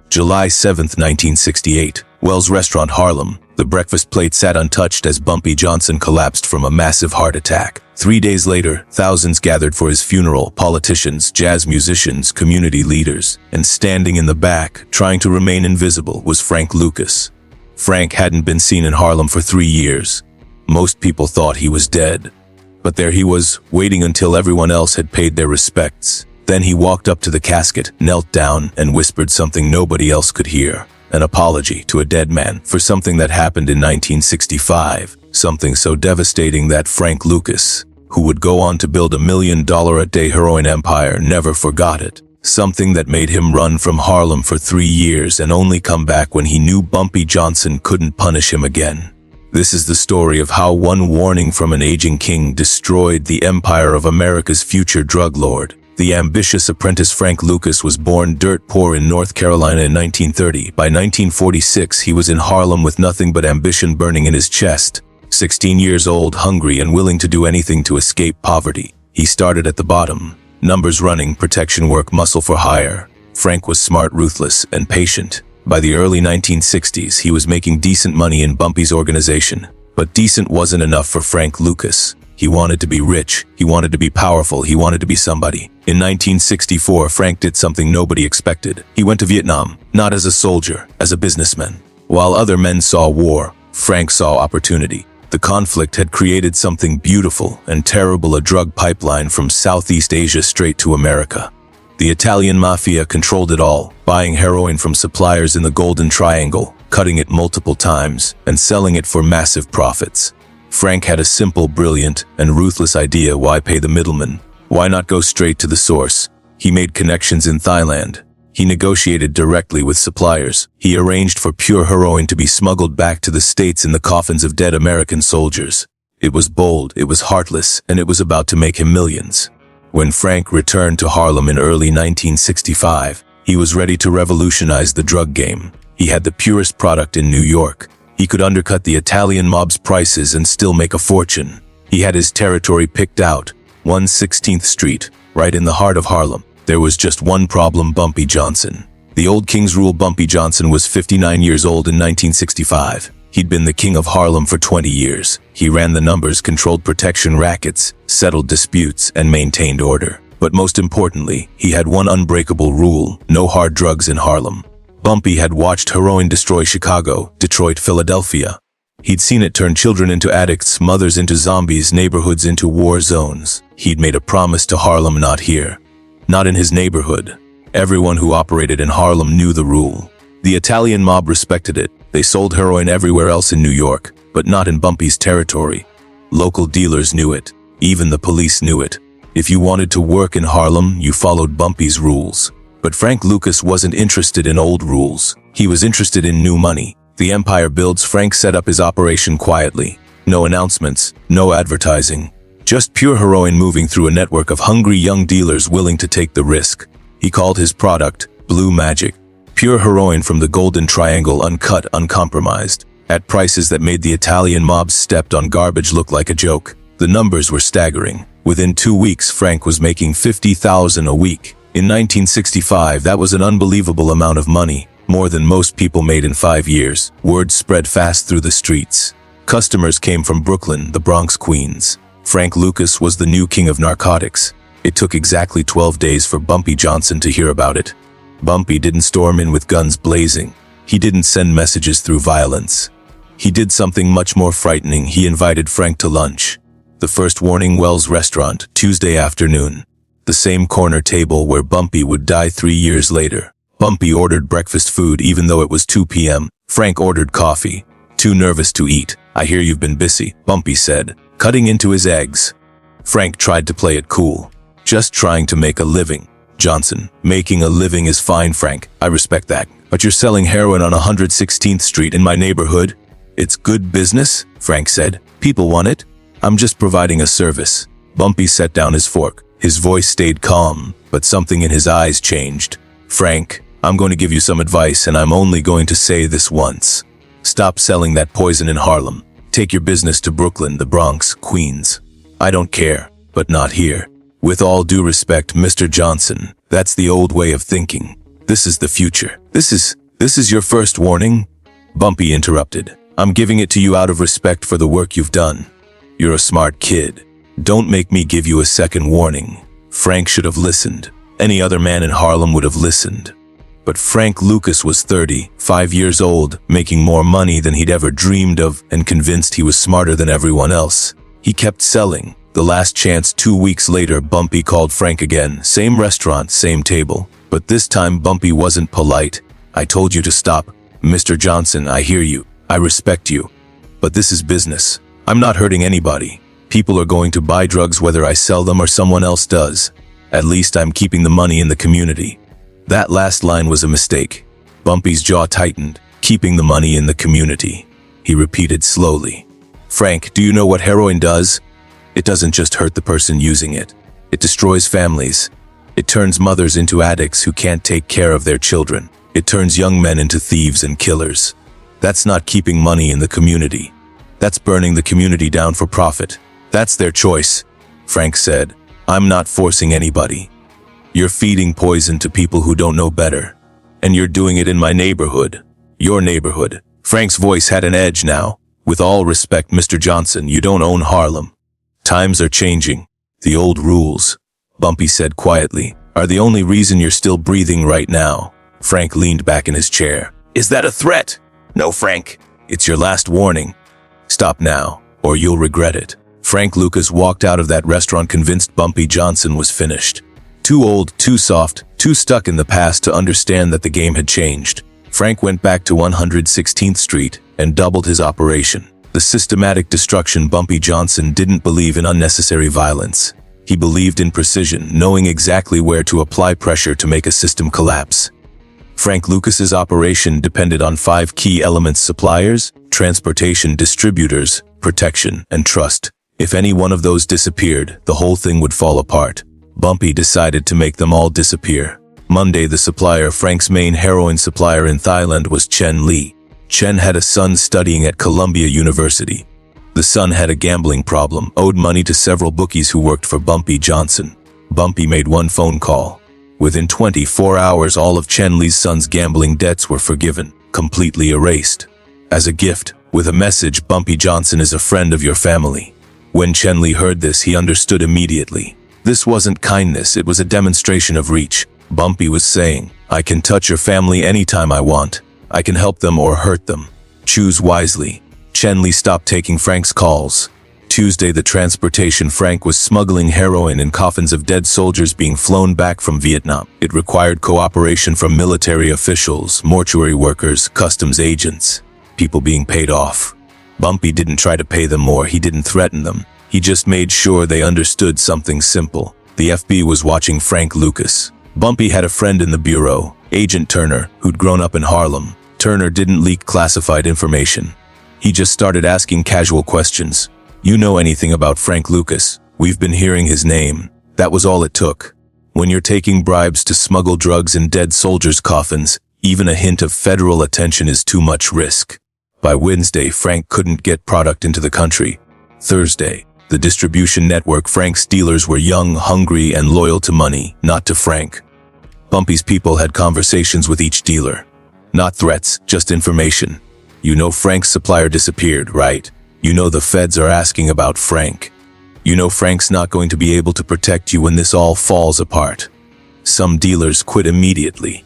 July 7, 1968, Wells Restaurant, Harlem. The breakfast plate sat untouched as Bumpy Johnson collapsed from a massive heart attack. 3 days later, thousands gathered for his funeral, politicians, jazz musicians, community leaders. And standing in the back, trying to remain invisible, was Frank Lucas. Frank hadn't been seen in Harlem for 3 years. Most people thought he was dead. But there he was, waiting until everyone else had paid their respects. Then he walked up to the casket, knelt down, and whispered something nobody else could hear. An apology to a dead man for something that happened in 1965. Something so devastating that Frank Lucas, who would go on to build $1 million a day heroin empire, never forgot it. Something that made him run from Harlem for 3 years and only come back when he knew Bumpy Johnson couldn't punish him again. This is the story of how one warning from an aging king destroyed the empire of America's future drug lord. The ambitious apprentice Frank Lucas was born dirt poor in North Carolina in 1930. By 1946, he was in Harlem with nothing but ambition burning in his chest. 16 years old, hungry and willing to do anything to escape poverty. He started at the bottom. Numbers running, protection work, muscle for hire. Frank was smart, ruthless, and patient. By the early 1960s, he was making decent money in Bumpy's organization. But decent wasn't enough for Frank Lucas. He wanted to be rich, he wanted to be powerful, he wanted to be somebody. In 1964, Frank did something nobody expected. He went to Vietnam, not as a soldier, as a businessman. While other men saw war, Frank saw opportunity. The conflict had created something beautiful and terrible, a drug pipeline from Southeast Asia straight to America. The Italian mafia controlled it all, buying heroin from suppliers in the Golden Triangle, cutting it multiple times, and selling it for massive profits. Frank had a simple, brilliant, and ruthless idea. Why pay the middleman? Why not go straight to the source? He made connections in Thailand. He negotiated directly with suppliers. He arranged for pure heroin to be smuggled back to the States in the coffins of dead American soldiers. It was bold, it was heartless, and it was about to make him millions. When Frank returned to Harlem in early 1965, he was ready to revolutionize the drug game. He had the purest product in New York. He could undercut the Italian mob's prices and still make a fortune. He had his territory picked out, 116th Street, right in the heart of Harlem. There was just one problem: Bumpy Johnson. The old King's Rule. Bumpy Johnson was 59 years old in 1965. He'd been the king of Harlem for 20 years. He ran the numbers, controlled protection rackets, settled disputes, and maintained order. But most importantly, he had one unbreakable rule: no hard drugs in Harlem. Bumpy had watched heroin destroy Chicago, Detroit, Philadelphia. He'd seen it turn children into addicts, mothers into zombies, neighborhoods into war zones. He'd made a promise to Harlem: not here. Not in his neighborhood. Everyone who operated in Harlem knew the rule. The Italian mob respected it. They sold heroin everywhere else in New York, but not in Bumpy's territory. Local dealers knew it. Even the police knew it. If you wanted to work in Harlem, you followed Bumpy's rules. But Frank Lucas wasn't interested in old rules. He was interested in new money. The empire builds. Frank set up his operation quietly. No announcements, no advertising. Just pure heroin moving through a network of hungry young dealers willing to take the risk. He called his product Blue Magic. Pure heroin from the Golden Triangle, uncut, uncompromised, at prices that made the Italian mob's stepped on garbage look like a joke. The numbers were staggering. Within 2 weeks, Frank was making $50,000 a week. In 1965, that was an unbelievable amount of money, more than most people made in 5 years. Word spread fast through the streets. Customers came from Brooklyn, the Bronx, Queens. Frank Lucas was the new king of narcotics. It took exactly 12 days for Bumpy Johnson to hear about it. Bumpy didn't storm in with guns blazing. He didn't send messages through violence. He did something much more frightening. He invited Frank to lunch. The first warning: Wells Restaurant, Tuesday afternoon. The same corner table where Bumpy would die 3 years later. Bumpy ordered breakfast food even though it was 2 p.m. Frank ordered coffee. Too nervous to eat. "I hear you've been busy," Bumpy said, cutting into his eggs. Frank tried to play it cool. "Just trying to make a living." Johnson: "Making a living is fine, Frank. I respect that. But you're selling heroin on 116th Street in my neighborhood." "It's good business," Frank said. "People want it. I'm just providing a service." Bumpy set down his fork. His voice stayed calm, but something in his eyes changed. "Frank, I'm going to give you some advice, and I'm only going to say this once. Stop selling that poison in Harlem. Take your business to Brooklyn, the Bronx, Queens. I don't care, but not here. With all due respect, Mr. Johnson, that's the old way of thinking. This is the future. This is your first warning? Bumpy interrupted. I'm giving it to you out of respect for the work you've done. You're a smart kid. Don't make me give you a second warning. Frank should have listened. Any other man in Harlem would have listened. But Frank Lucas was 35 years old, making more money than he'd ever dreamed of, and convinced he was smarter than everyone else. He kept selling. The last chance 2 weeks later, Bumpy called Frank again. Same restaurant, same table. But this time Bumpy wasn't polite. I told you to stop. Mr. Johnson, I hear you. I respect you. But this is business. I'm not hurting anybody. People are going to buy drugs whether I sell them or someone else does. At least I'm keeping the money in the community. That last line was a mistake. Bumpy's jaw tightened. Keeping the money in the community. He repeated slowly. Frank, do you know what heroin does? It doesn't just hurt the person using it. It destroys families. It turns mothers into addicts who can't take care of their children. It turns young men into thieves and killers. That's not keeping money in the community. That's burning the community down for profit. That's their choice, Frank said. I'm not forcing anybody. You're feeding poison to people who don't know better. And you're doing it in my neighborhood. Your neighborhood. Frank's voice had an edge now. With all respect, Mr. Johnson, you don't own Harlem. Times are changing. The old rules, Bumpy said quietly, are the only reason you're still breathing right now. Frank leaned back in his chair. Is that a threat? No, Frank. It's your last warning. Stop now, or you'll regret it. Frank Lucas walked out of that restaurant convinced Bumpy Johnson was finished. Too old, too soft, too stuck in the past to understand that the game had changed. Frank went back to 116th Street and doubled his operation. The systematic destruction. Bumpy Johnson didn't believe in unnecessary violence. He believed in precision, knowing exactly where to apply pressure to make a system collapse. Frank Lucas's operation depended on 5 key elements: suppliers, transportation, distributors, protection, and trust. If any one of those disappeared, the whole thing would fall apart. Bumpy decided to make them all disappear. Monday, the supplier, Frank's main heroin supplier in Thailand, was Chen Lee. Chen had a son studying at Columbia University. The son had a gambling problem, owed money to several bookies who worked for Bumpy Johnson. Bumpy made one phone call. Within 24 hours, all of Chen Lee's son's gambling debts were forgiven, completely erased. As a gift, with a message: Bumpy Johnson is a friend of your family. When Chen Lee heard this, he understood immediately. This wasn't kindness, it was a demonstration of reach. Bumpy was saying, I can touch your family anytime I want. I can help them or hurt them. Choose wisely. Chen Lee stopped taking Frank's calls. Tuesday, the transportation. Frank was smuggling heroin in coffins of dead soldiers being flown back from Vietnam. It required cooperation from military officials, mortuary workers, customs agents, people being paid off. Bumpy didn't try to pay them more, he didn't threaten them. He just made sure they understood something simple. The FBI was watching Frank Lucas. Bumpy had a friend in the bureau, Agent Turner, who'd grown up in Harlem. Turner didn't leak classified information. He just started asking casual questions. You know anything about Frank Lucas? We've been hearing his name. That was all it took. When you're taking bribes to smuggle drugs in dead soldiers' coffins, even a hint of federal attention is too much risk. By Wednesday, Frank couldn't get product into the country. Thursday, the distribution network. Frank's dealers were young, hungry, and loyal to money, not to Frank. Bumpy's people had conversations with each dealer. Not threats, just information. You know Frank's supplier disappeared, right? You know the feds are asking about Frank. You know Frank's not going to be able to protect you when this all falls apart. Some dealers quit immediately.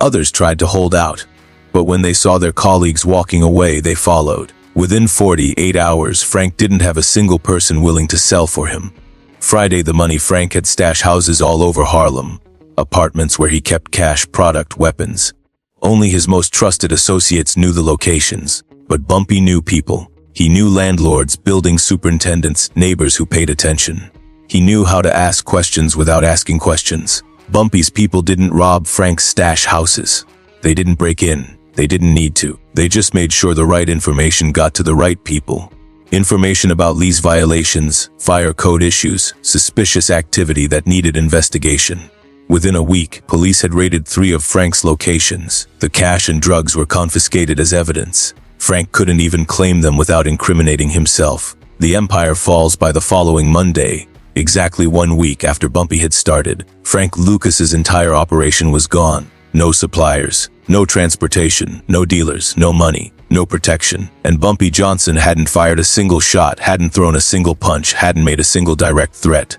Others tried to hold out. But when they saw their colleagues walking away, they followed. Within 48 hours, Frank didn't have a single person willing to sell for him. Friday, the money. Frank had stash houses all over Harlem. Apartments where he kept cash, product, weapons. Only his most trusted associates knew the locations. But Bumpy knew people. He knew landlords, building superintendents, neighbors who paid attention. He knew how to ask questions without asking questions. Bumpy's people didn't rob Frank's stash houses. They didn't break in. They didn't need to. They just made sure the right information got to the right people. Information about lease violations, fire code issues, suspicious activity that needed investigation. Within a week, police had raided 3 of Frank's locations. The cash and drugs were confiscated as evidence. Frank couldn't even claim them without incriminating himself. The empire falls. By the following Monday, exactly 1 week after Bumpy had started, Frank Lucas's entire operation was gone. No suppliers, no transportation, no dealers, no money, no protection. And Bumpy Johnson hadn't fired a single shot, hadn't thrown a single punch, hadn't made a single direct threat.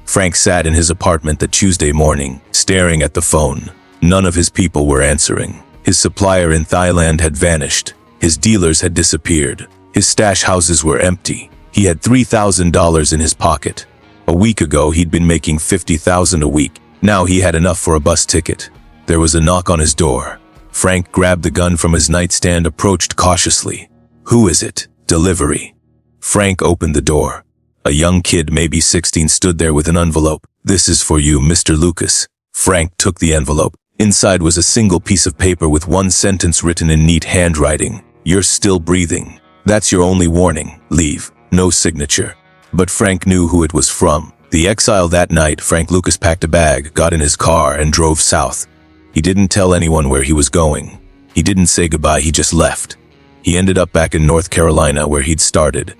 Frank sat in his apartment that Tuesday morning, staring at the phone. None of his people were answering. His supplier in Thailand had vanished. His dealers had disappeared. His stash houses were empty. He had $3,000 in his pocket. A week ago, he'd been making $50,000 a week. Now he had enough for a bus ticket. There was a knock on his door. Frank grabbed the gun from his nightstand, approached cautiously. "Who is it?" "Delivery." Frank opened the door. A young kid, maybe 16, stood there with an envelope. "This is for you, Mr. Lucas." Frank took the envelope. Inside was a single piece of paper with one sentence written in neat handwriting. "You're still breathing. That's your only warning. Leave." No signature. But Frank knew who it was from. The exile that night, Frank Lucas packed a bag, got in his car, and drove south. He didn't tell anyone where he was going. He didn't say goodbye, he just left. He ended up back in North Carolina where he'd started.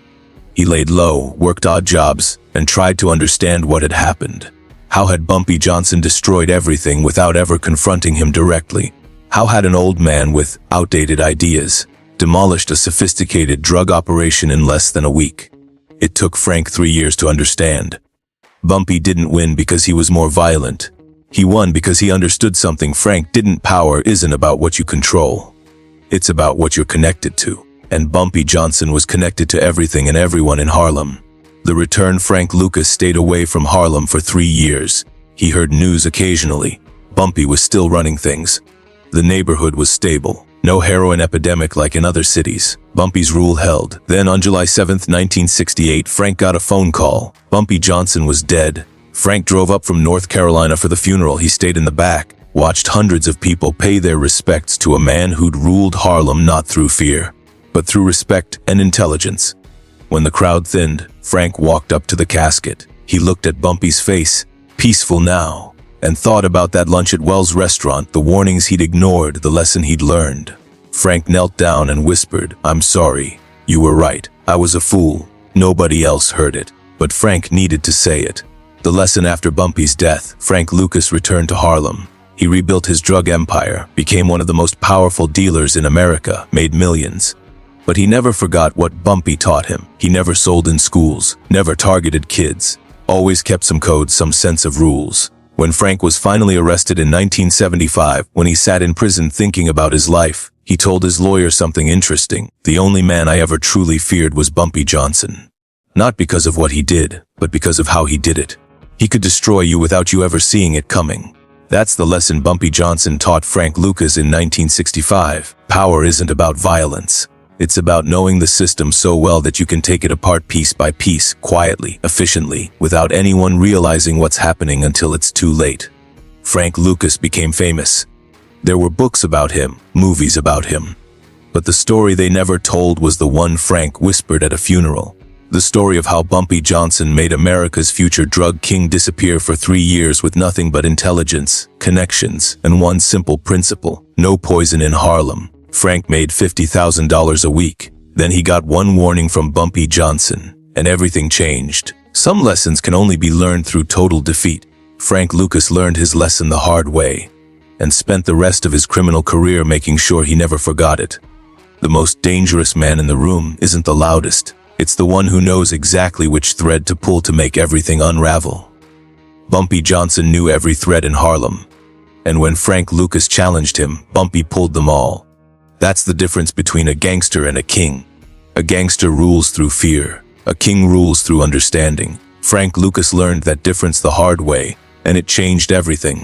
He laid low, worked odd jobs, and tried to understand what had happened. How had Bumpy Johnson destroyed everything without ever confronting him directly? How had an old man with outdated ideas demolished a sophisticated drug operation in less than a week? It took Frank 3 years to understand. Bumpy didn't win because he was more violent. He won because he understood something Frank didn't. Power isn't about what you control. It's about what you're connected to. And Bumpy Johnson was connected to everything and everyone in Harlem. The return Frank Lucas stayed away from Harlem for 3 years. He heard news occasionally. Bumpy was still running things. The neighborhood was stable. No heroin epidemic like in other cities. Bumpy's rule held. Then on July 7, 1968, Frank got a phone call. Bumpy Johnson was dead. Frank drove up from North Carolina for the funeral. He stayed in the back, watched hundreds of people pay their respects to a man who'd ruled Harlem not through fear, but through respect and intelligence. When the crowd thinned, Frank walked up to the casket. He looked at Bumpy's face, peaceful now, and thought about that lunch at Wells' restaurant, the warnings he'd ignored, the lesson he'd learned. Frank knelt down and whispered, "I'm sorry. You were right. I was a fool." Nobody else heard it, but Frank needed to say it. The lesson after Bumpy's death, Frank Lucas returned to Harlem. He rebuilt his drug empire, became one of the most powerful dealers in America, made millions. But he never forgot what Bumpy taught him. He never sold in schools, never targeted kids, always kept some codes, some sense of rules. When Frank was finally arrested in 1975, when he sat in prison thinking about his life, he told his lawyer something interesting. "The only man I ever truly feared was Bumpy Johnson. Not because of what he did, but because of how he did it. He could destroy you without you ever seeing it coming." That's the lesson Bumpy Johnson taught Frank Lucas in 1965. Power isn't about violence. It's about knowing the system so well that you can take it apart piece by piece, quietly, efficiently, without anyone realizing what's happening until it's too late. Frank Lucas became famous. There were books about him, movies about him. But the story they never told was the one Frank whispered at a funeral. The story of how Bumpy Johnson made America's future drug king disappear for 3 years with nothing but intelligence, connections, and one simple principle: no poison in Harlem. Frank made $50,000 a week. Then he got one warning from Bumpy Johnson, and everything changed. Some lessons can only be learned through total defeat. Frank Lucas learned his lesson the hard way, and spent the rest of his criminal career making sure he never forgot it. The most dangerous man in the room isn't the loudest. It's the one who knows exactly which thread to pull to make everything unravel. Bumpy Johnson knew every thread in Harlem, and when Frank Lucas challenged him, Bumpy pulled them all. That's the difference between a gangster and a king. A gangster rules through fear. A king rules through understanding. Frank Lucas learned that difference the hard way, and it changed everything.